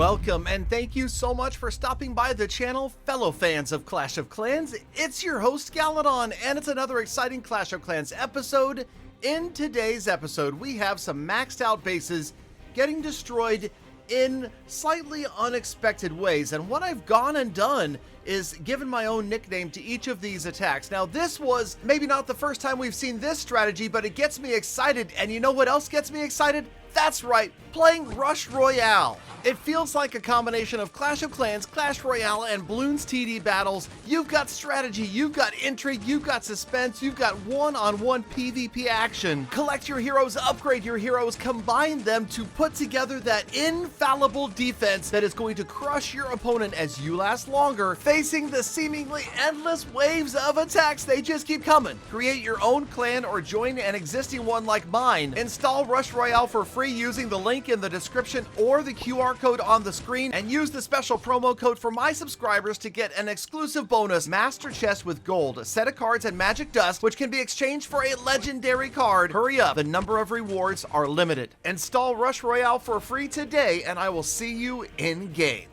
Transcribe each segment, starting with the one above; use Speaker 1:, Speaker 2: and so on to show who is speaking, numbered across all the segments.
Speaker 1: Welcome and thank you so much for stopping by the channel, fellow fans of Clash of Clans. It's your host Galadon, and it's another exciting Clash of Clans episode. In today's episode, we have some maxed out bases getting destroyed in slightly unexpected ways, and what I've gone and done is given my own nickname to each of these attacks. Now, this was maybe not the first time we've seen this strategy, but it gets me excited, and you know what else gets me excited? That's right, playing Rush Royale. It feels like a combination of Clash of Clans, Clash Royale, and Bloons TD battles. You've got strategy, you've got intrigue, you've got suspense, you've got one-on-one PvP action. Collect your heroes, upgrade your heroes, combine them to put together that infallible defense that is going to crush your opponent as you last longer, facing the seemingly endless waves of attacks. They just keep coming. Create your own clan or join an existing one like mine. Install Rush Royale for free using the link in the description or the QR code on the screen, and use the special promo code for my subscribers to get an exclusive bonus master chest with gold, a set of cards, and magic dust, which can be exchanged for a legendary card. Hurry up, the number of rewards are limited. Install Rush Royale for free today, and I will see you in game.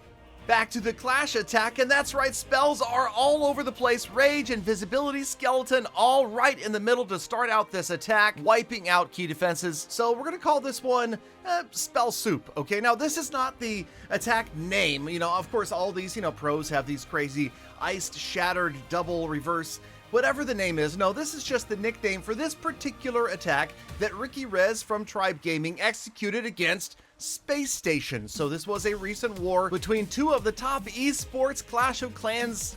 Speaker 1: Back to the Clash attack, and that's right, spells are all over the place. Rage, Invisibility, Skeleton, all right in the middle to start out this attack, wiping out key defenses. So we're gonna call this one Spell Soup, okay? Now, this is not the attack name. You know, of course, all these, pros have these crazy iced, shattered, double, reverse, whatever the name is. No, this is just the nickname for this particular attack that Ricky Rez from Tribe Gaming executed against Space Station. So this was a recent war between two of the top esports Clash of Clans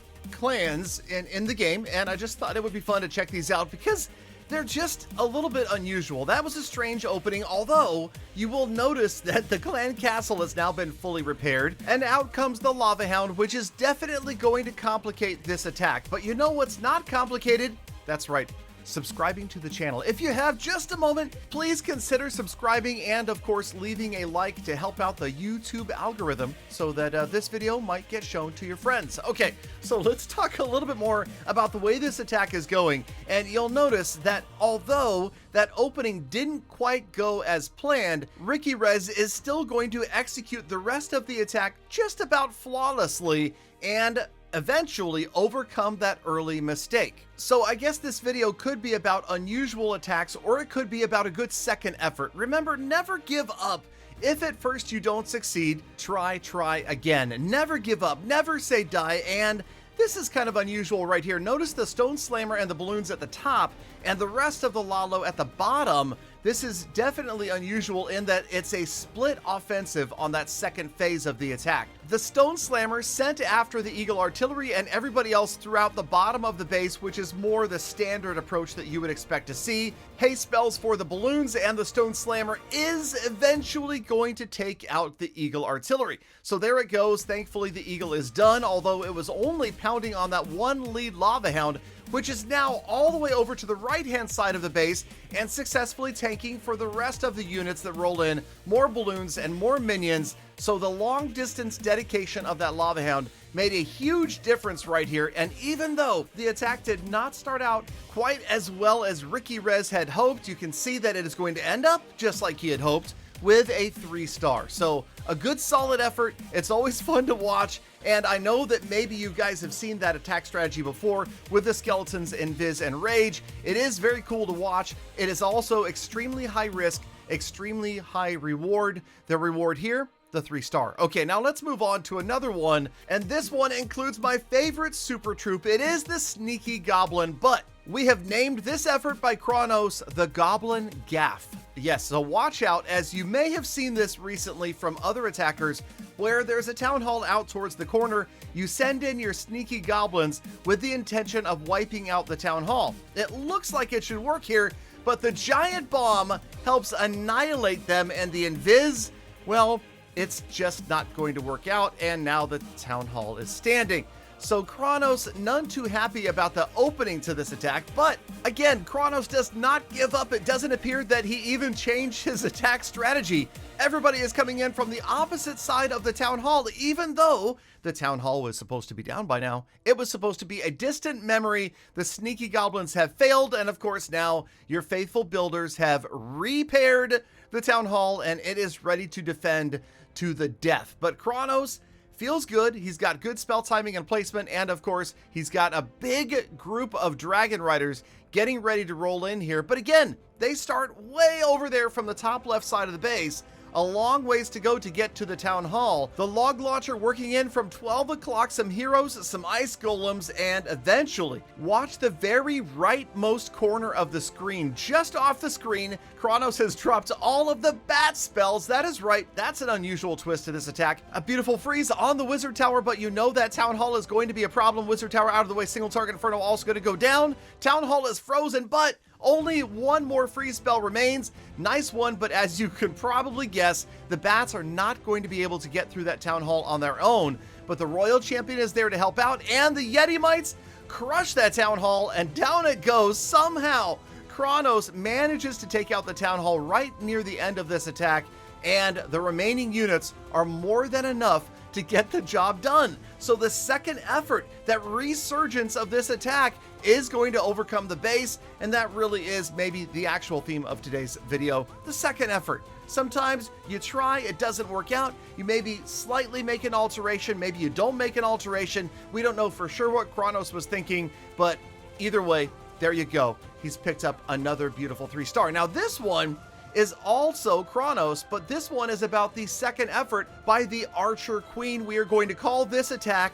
Speaker 1: in the game, and I just thought it would be fun to check these out because they're just a little bit unusual. That was a strange opening, although you will notice that the clan castle has now been fully repaired, and out comes the Lava Hound, which is definitely going to complicate this attack. But you know what's not complicated? That's right, subscribing to the channel. If you have just a moment, please consider subscribing and of course leaving a like to help out the YouTube algorithm so that this video might get shown to your friends. Okay, so let's talk a little bit more about the way this attack is going, and you'll notice that although that opening didn't quite go as planned, Ricky Rez is still going to execute the rest of the attack just about flawlessly and eventually overcome that early mistake. So I guess this video could be about unusual attacks, or it could be about a good second effort. Remember, never give up. If at first you don't succeed, try again. Never give up, never say die, and this is kind of unusual right here. Notice the Stone Slammer and the balloons at the top, and the rest of the Lalo at the bottom. This is definitely unusual in that it's a split offensive on that second phase of the attack. The Stone Slammer sent after the Eagle Artillery and everybody else throughout the bottom of the base, which is more the standard approach that you would expect to see. Haste spells for the balloons, and the Stone Slammer is eventually going to take out the Eagle Artillery. So there it goes. Thankfully, the Eagle is done, although it was only pounding on that one lead Lava Hound, which is now all the way over to the right-hand side of the base and successfully tanking for the rest of the units that roll in, more balloons and more minions. So the long-distance dedication of that Lava Hound made a huge difference right here, and even though the attack did not start out quite as well as Ricky Rez had hoped, you can see that it is going to end up just like he had hoped, with a 3-star. So a good solid effort. It's always fun to watch, and I know that maybe you guys have seen that attack strategy before with the skeletons, Invis, and Rage. It is very cool to watch. It is also extremely high risk, extremely high reward. The reward here, the 3-star. Okay, now let's move on to another one, and this one includes my favorite super troop. It is the Sneaky Goblin, but we have named this effort by Kronos the Goblin Gaffe. Yes, so watch out, as you may have seen this recently from other attackers, where there's a town hall out towards the corner. You send in your sneaky goblins with the intention of wiping out the town hall. It looks like it should work here, but the giant bomb helps annihilate them, and the Invis, well, it's just not going to work out, and now the town hall is standing. So Kronos none too happy about the opening to this attack, but again, Kronos does not give up. It doesn't appear that he even changed his attack strategy. Everybody is coming in from the opposite side of the town hall, even though the town hall was supposed to be down by now. It was supposed to be a distant memory. The sneaky goblins have failed, and of course now your faithful builders have repaired the town hall, and it is ready to defend to the death. But Kronos feels good. He's got good spell timing and placement, and of course, he's got a big group of dragon riders getting ready to roll in here. But again, they start way over there from the top left side of the base. A long ways to go to get to the town hall. The log launcher working in from 12 o'clock, some heroes, some ice golems, and eventually, watch the very rightmost corner of the screen. Just off the screen, Kronos has dropped all of the bat spells. That is right, that's an unusual twist to this attack. A beautiful freeze on the wizard tower, but you know that town hall is going to be a problem. Wizard tower out of the way, single target inferno also going to go down. Town hall is frozen, but only one more freeze spell remains. Nice one, but as you can probably guess, the bats are not going to be able to get through that town hall on their own. But the royal champion is there to help out, and the Yeti mites crush that town hall, and down it goes. Somehow, Kronos manages to take out the town hall right near the end of this attack, and the remaining units are more than enough to get the job done. So the second effort, that resurgence of this attack, is going to overcome the base, and that really is maybe the actual theme of today's video, the second effort. Sometimes you try, it doesn't work out, you maybe slightly make an alteration, maybe you don't make an alteration. We don't know for sure what Kronos was thinking, but either way, there you go. He's picked up another beautiful 3-star. Now this one is also Kronos, but this one is about the second effort by the Archer Queen. We are going to call this attack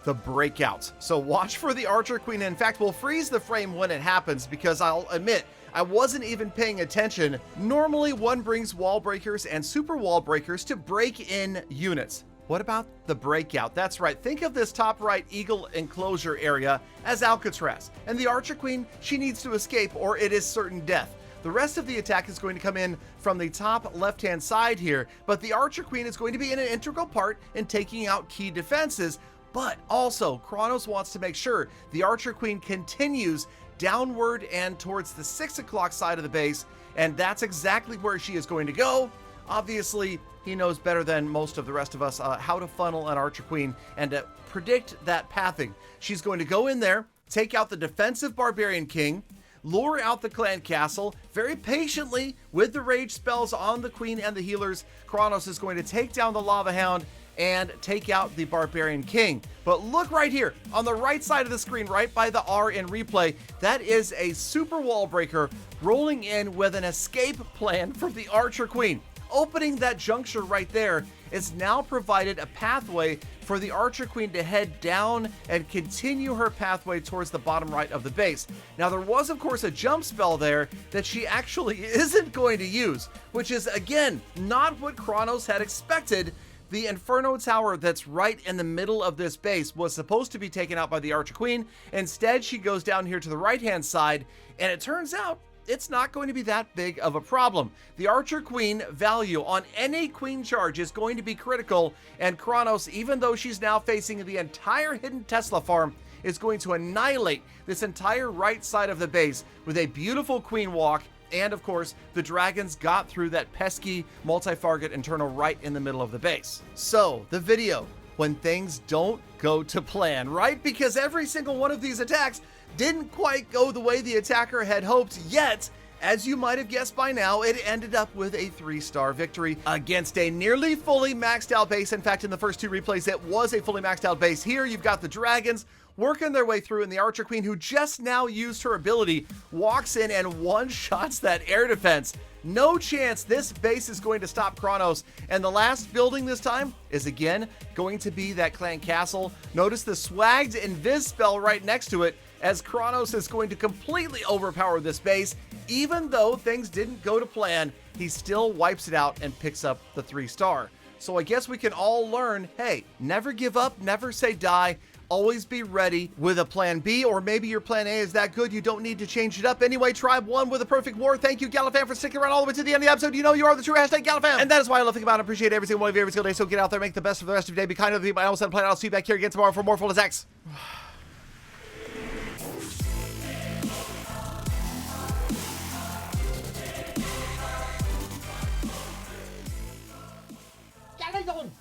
Speaker 1: the breakout. So watch for the Archer Queen. In fact, we'll freeze the frame when it happens, because I'll admit, I wasn't even paying attention. Normally one brings wall breakers and super wall breakers to break in units. What about the breakout? That's right, think of this top right eagle enclosure area as Alcatraz, and the Archer Queen, she needs to escape or it is certain death. The rest of the attack is going to come in from the top left-hand side here, but the Archer Queen is going to be an integral part in taking out key defenses. But also, Kronos wants to make sure the Archer Queen continues downward and towards the 6 o'clock side of the base, and that's exactly where she is going to go. Obviously, he knows better than most of the rest of us how to funnel an Archer Queen and to predict that pathing. She's going to go in there, take out the defensive Barbarian King, lure out the clan castle. Very patiently, with the rage spells on the queen and the healers, Kronos is going to take down the Lava Hound and take out the Barbarian King. But look right here, on the right side of the screen, right by the R in replay, that is a super wall breaker rolling in with an escape plan for the Archer Queen. Opening that juncture right there is now provided a pathway for the Archer Queen to head down and continue her pathway towards the bottom right of the base. Now there was of course a jump spell there that she actually isn't going to use, which is again not what Kronos had expected. The Inferno Tower that's right in the middle of this base was supposed to be taken out by the Archer Queen. Instead, she goes down here to the right-hand side, and it turns out it's not going to be that big of a problem. The Archer Queen value on any queen charge is going to be critical, and Kronos, even though she's now facing the entire hidden Tesla farm, is going to annihilate this entire right side of the base with a beautiful queen walk. And of course, the dragons got through that pesky multi-target internal right in the middle of the base. So, the video, when things don't go to plan, right? Because every single one of these attacks didn't quite go the way the attacker had hoped, yet, as you might have guessed by now, it ended up with a 3-star victory against a nearly fully maxed out base. In fact, in the first two replays, it was a fully maxed out base. Here, you've got the dragons working their way through, and the Archer Queen, who just now used her ability, walks in and one-shots that air defense. No chance this base is going to stop Kronos, and the last building this time is again going to be that clan castle. Notice the swagged invis spell right next to it, as Kronos is going to completely overpower this base. Even though things didn't go to plan, he still wipes it out and picks up the 3-star. So I guess we can all learn, hey, never give up, never say die. always be ready with a plan B, or maybe your plan A is that good you don't need to change it up. Anyway, Tribe won with a perfect war. Thank you, Galafam, for sticking around all the way to the end of the episode. You know you are the true hashtag Galafam. And that is why I love thinking about and appreciate every single one of you every single day. So get out there, make the best of the rest of your day. Be kind of the people. I almost said plan. I'll see you back here again tomorrow for more full attacks.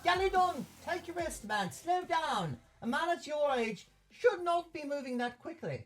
Speaker 2: Galadon, take a rest, man. Slow down. A man at your age should not be moving that quickly.